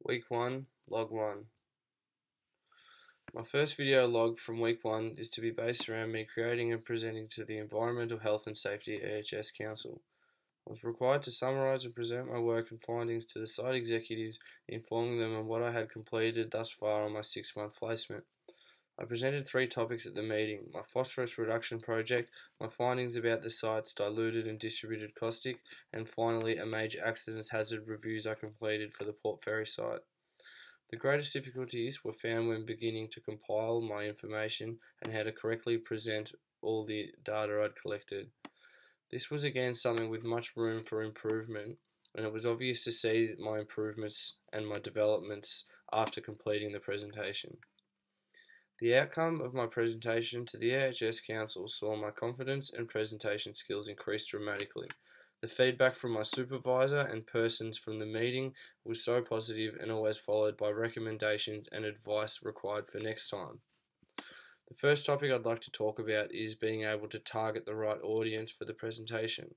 Week 1, Log 1. My first video log from week 1 is to be based around me creating and presenting to the Environmental Health and Safety EHS Council. I was required to summarise and present my work and findings to the site executives, informing them on what I had completed thus far on my 6-month placement. I presented 3 topics at the meeting: my phosphorus reduction project, my findings about the site's diluted and distributed caustic, and finally a major accidents hazard reviews I completed for the Port Fairy site. The greatest difficulties were found when beginning to compile my information and how to correctly present all the data I'd collected. This was again something with much room for improvement, and it was obvious to see my improvements and my developments after completing the presentation. The outcome of my presentation to the EHS Council saw my confidence and presentation skills increase dramatically. The feedback from my supervisor and persons from the meeting was so positive and always followed by recommendations and advice required for next time. The first topic I'd like to talk about is being able to target the right audience for the presentation.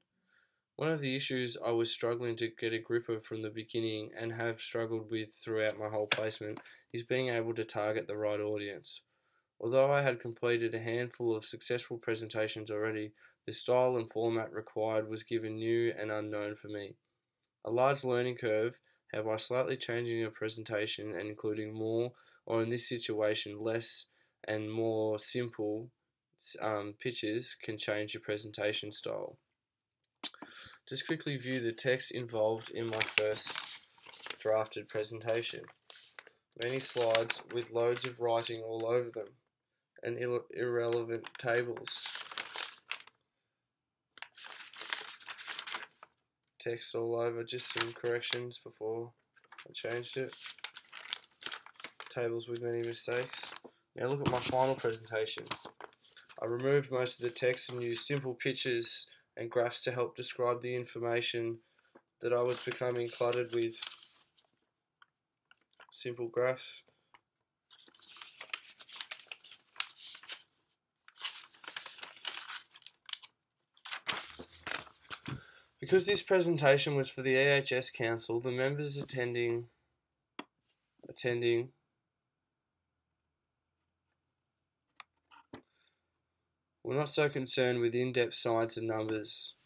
One of the issues I was struggling to get a grip of from the beginning and have struggled with throughout my whole placement is being able to target the right audience. Although I had completed a handful of successful presentations already, the style and format required was given new and unknown for me. A large learning curve, how by slightly changing a presentation and including more, or in this situation less and more simple pictures, can change your presentation style. Just quickly view the text involved in my first drafted presentation. Many slides with loads of writing all over them and irrelevant tables. Text all over, just some corrections before I changed it. Tables with many mistakes. Now look at my final presentation. I removed most of the text and used simple pictures and graphs to help describe the information that I was becoming cluttered with. Simple graphs. Because this presentation was for the EHS Council, the members attending were not so concerned with in-depth science and numbers.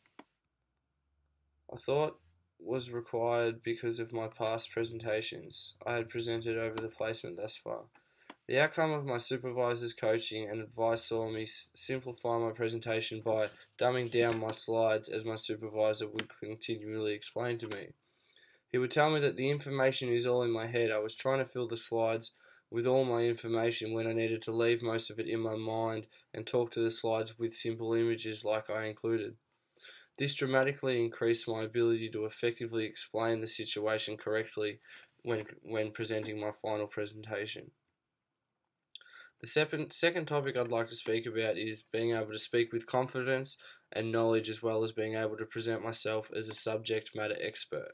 I thought was required because of my past presentations I had presented over the placement thus far. The outcome of my supervisor's coaching and advice saw me simplify my presentation by dumbing down my slides, as my supervisor would continually explain to me. He would tell me that the information is all in my head. I was trying to fill the slides with all my information when I needed to leave most of it in my mind and talk to the slides with simple images like I included. This dramatically increased my ability to effectively explain the situation correctly when presenting my final presentation. The second topic I'd like to speak about is being able to speak with confidence and knowledge, as well as being able to present myself as a subject matter expert.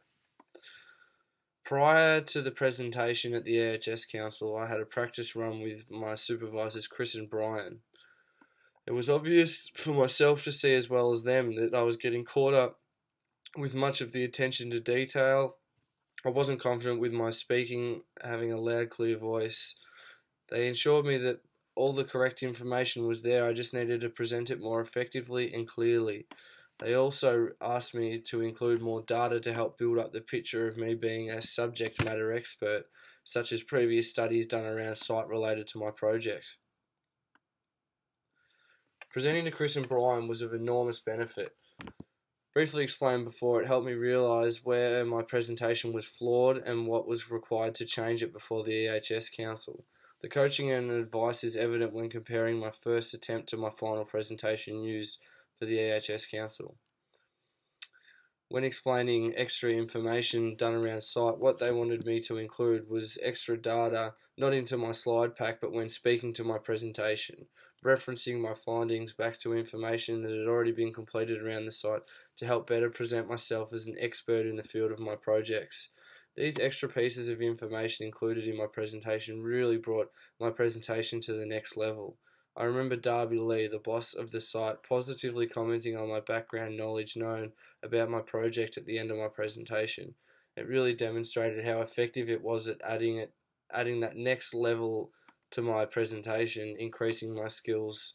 Prior to the presentation at the EHS Council, I had a practice run with my supervisors Chris and Brian. It was obvious for myself to see as well as them that I was getting caught up with much of the attention to detail. I wasn't confident with my speaking, having a loud, clear voice. They ensured me that all the correct information was there, I just needed to present it more effectively and clearly. They also asked me to include more data to help build up the picture of me being a subject matter expert, such as previous studies done around site related to my project. Presenting to Chris and Brian was of enormous benefit. Briefly explained before, it helped me realise where my presentation was flawed and what was required to change it before the EHS Council. The coaching and advice is evident when comparing my first attempt to my final presentation used for the EHS Council. When explaining extra information done around site, what they wanted me to include was extra data, not into my slide pack, but when speaking to my presentation, referencing my findings back to information that had already been completed around the site to help better present myself as an expert in the field of my projects. These extra pieces of information included in my presentation really brought my presentation to the next level. I remember Darby Lee, the boss of the site, positively commenting on my background knowledge known about my project at the end of my presentation. It really demonstrated how effective it was at adding that next level to my presentation, increasing my skills